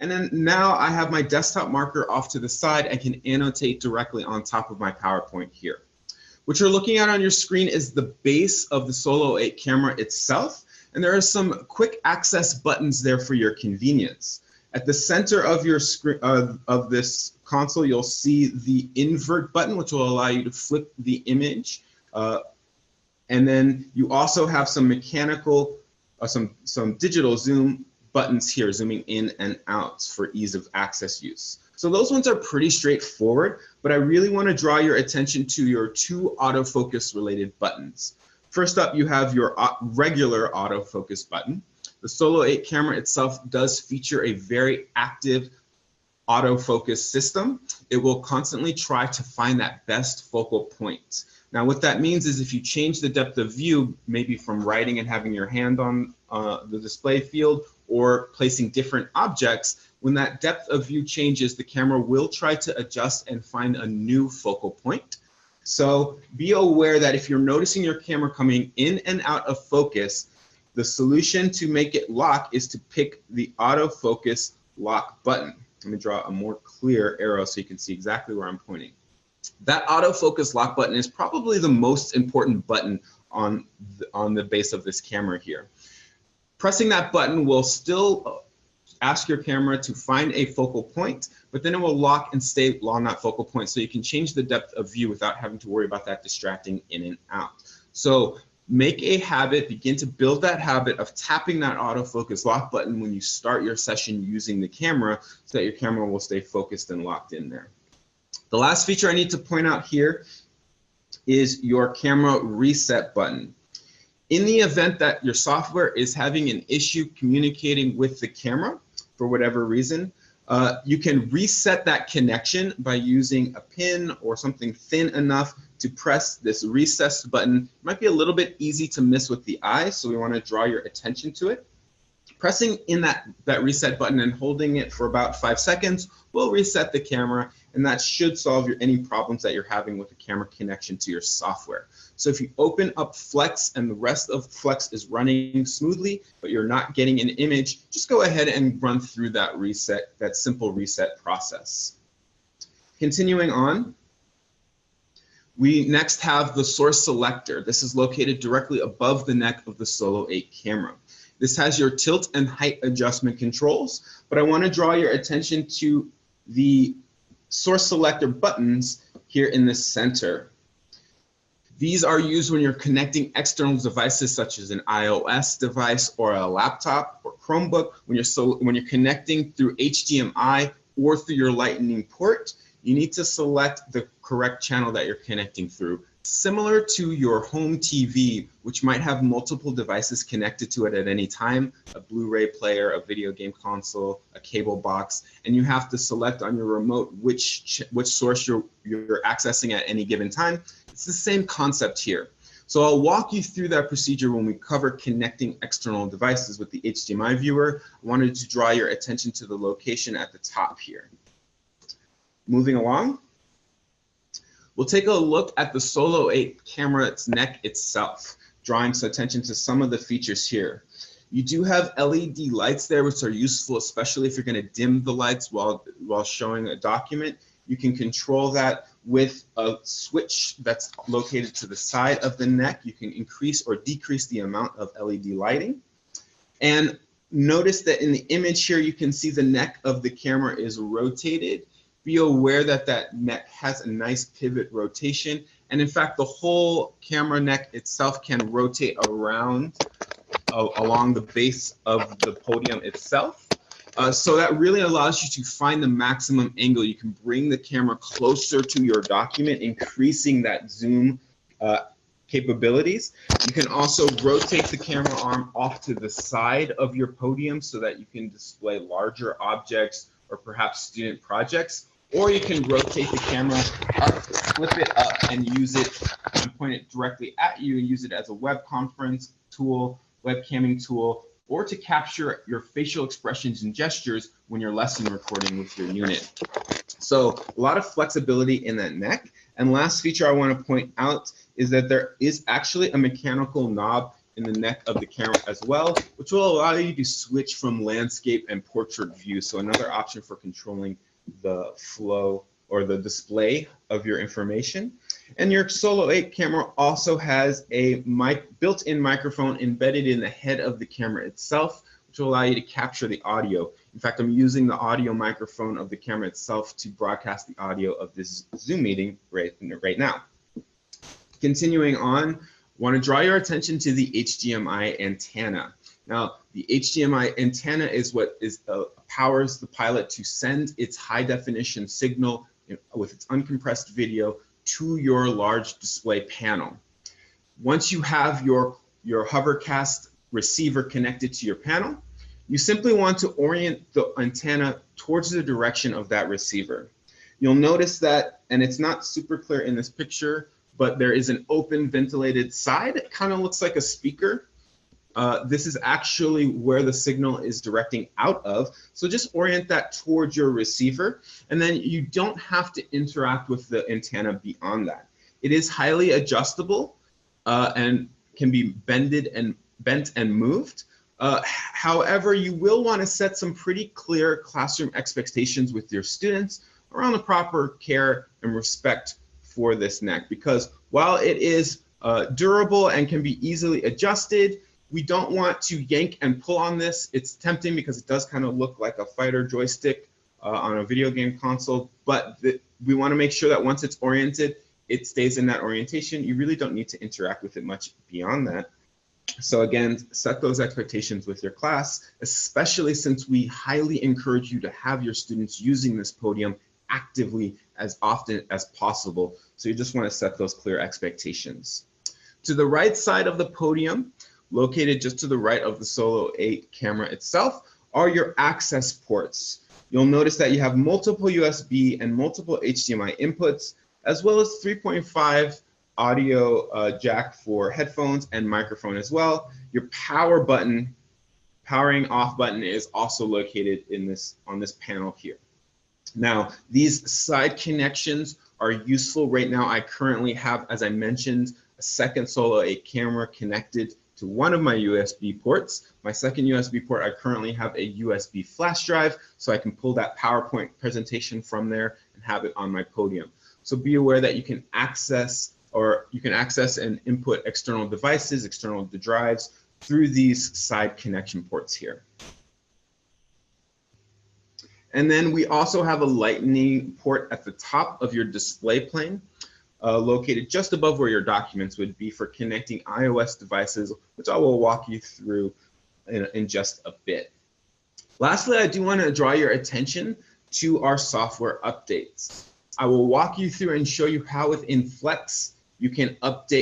And then now I have my desktop marker off to the side and can annotate directly on top of my PowerPoint here. What you're looking at on your screen is the base of the Solo 8 camera itself, and there are some quick access buttons there for your convenience. At the center of your screen of this console, you'll see the invert button, which will allow you to flip the image. And then you also have some mechanical, some digital zoom buttons here, zooming in and out for ease of access use. So those ones are pretty straightforward, but I really want to draw your attention to your two autofocus related buttons. First up, you have your regular autofocus button. The Solo 8 camera itself does feature a very active autofocus system. It will constantly try to find that best focal point. Now, what that means is if you change the depth of view, maybe from writing and having your hand on the display field or placing different objects, when that depth of view changes, the camera will try to adjust and find a new focal point. So be aware that if you're noticing your camera coming in and out of focus, the solution to make it lock is to pick the autofocus lock button. Let me draw a more clear arrow so you can see exactly where I'm pointing. That autofocus lock button is probably the most important button on the base of this camera here. Pressing that button will still ask your camera to find a focal point, but then it will lock and stay on that focal point so you can change the depth of view without having to worry about that distracting in and out. So make a habit, begin to build that habit of tapping that autofocus lock button when you start your session using the camera so that your camera will stay focused and locked in there. The last feature I need to point out here is your camera reset button. In the event that your software is having an issue communicating with the camera for whatever reason, you can reset that connection by using a pin or something thin enough to press this recess button. It might be a little bit easy to miss with the eye, so we want to draw your attention to it. Pressing in that reset button and holding it for about 5 seconds will reset the camera, and that should solve any problems that you're having with the camera connection to your software. So if you open up Flex and the rest of Flex is running smoothly, but you're not getting an image, just go ahead and run through that reset, that simple reset process. Continuing on, we next have the source selector. This is located directly above the neck of the Solo 8 camera. This has your tilt and height adjustment controls, but I want to draw your attention to the source selector buttons here in the center. These are used when you're connecting external devices such as an iOS device or a laptop or Chromebook. When you're connecting through HDMI or through your Lightning port, you need to select the correct channel that you're connecting through. Similar to your home TV, which might have multiple devices connected to it at any time, a Blu-ray player, a video game console, a cable box, and you have to select on your remote which source you're accessing at any given time. It's the same concept here. So I'll walk you through that procedure when we cover connecting external devices with the HDMI viewer. I wanted to draw your attention to the location at the top here. Moving along. We'll take a look at the Solo 8 camera's neck itself, drawing some attention to some of the features here. You do have LED lights there, which are useful, especially if you're going to dim the lights while showing a document. You can control that with a switch that's located to the side of the neck. You can increase or decrease the amount of LED lighting. And notice that in the image here, you can see the neck of the camera is rotated. Be aware that that neck has a nice pivot rotation. And in fact, the whole camera neck itself can rotate around along the base of the podium itself. So that really allows you to find the maximum angle. You can bring the camera closer to your document, increasing that zoom capabilities. You can also rotate the camera arm off to the side of your podium so that you can display larger objects or perhaps student projects. Or you can rotate the camera up, flip it up, and use it and point it directly at you and use it as a web conference tool, webcamming tool, or to capture your facial expressions and gestures when you're lesson recording with your unit. So a lot of flexibility in that neck. And last feature I want to point out is that there is actually a mechanical knob in the neck of the camera as well, which will allow you to switch from landscape and portrait view. So another option for controlling the flow or the display of your information. And your Solo 8 camera also has a built-in microphone embedded in the head of the camera itself, which will allow you to capture the audio. In fact, I'm using the audio microphone of the camera itself to broadcast the audio of this Zoom meeting right now. Continuing on, I want to draw your attention to the HDMI antenna. Now, the HDMI antenna is what powers the Pilot to send its high-definition signal with its uncompressed video to your large display panel. Once you have your Hovercast receiver connected to your panel, you simply want to orient the antenna towards the direction of that receiver. You'll notice that, and it's not super clear in this picture, but there is an open ventilated side. It kind of looks like a speaker. This is actually where the signal is directing out of. So just orient that towards your receiver, and then you don't have to interact with the antenna beyond that. It is highly adjustable and can be bent and moved. However, you will want to set some pretty clear classroom expectations with your students around the proper care and respect for this neck, because while it is durable and can be easily adjusted, we don't want to yank and pull on this. It's tempting because it does kind of look like a fighter joystick on a video game console, but we want to make sure that once it's oriented, it stays in that orientation. You really don't need to interact with it much beyond that. So again, set those expectations with your class, especially since we highly encourage you to have your students using this podium actively as often as possible. So you just want to set those clear expectations. To the right side of the podium, located just to the right of the Solo 8 camera itself, are your access ports. You'll notice that you have multiple USB and multiple HDMI inputs, as well as 3.5 audio jack for headphones and microphone as well. Your power button, powering off button, is also located on this panel here. Now, these side connections are useful right now. I currently have, as I mentioned, a second Solo 8 camera connected to one of my USB ports. My second USB port, I currently have a USB flash drive, so I can pull that PowerPoint presentation from there and have it on my podium. So be aware that you can access and input external devices, external drives through these side connection ports here. And then we also have a Lightning port at the top of your display plane, located just above where your documents would be for connecting iOS devices, which I will walk you through in just a bit. Lastly, I do want to draw your attention to our software updates. I will walk you through and show you how within Flex you can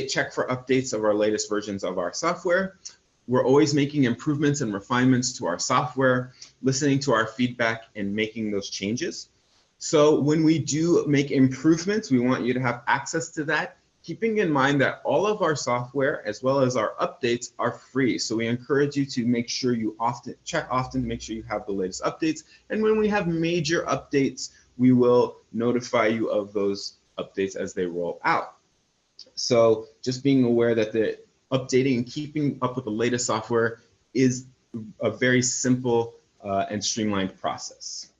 check for updates of our latest versions of our software. We're always making improvements and refinements to our software, listening to our feedback and making those changes. So when we do make improvements, we want you to have access to that, keeping in mind that all of our software as well as our updates are free. So we encourage you to make sure you check often to make sure you have the latest updates. And when we have major updates, we will notify you of those updates as they roll out. So just being aware that the updating and keeping up with the latest software is a very simple and streamlined process.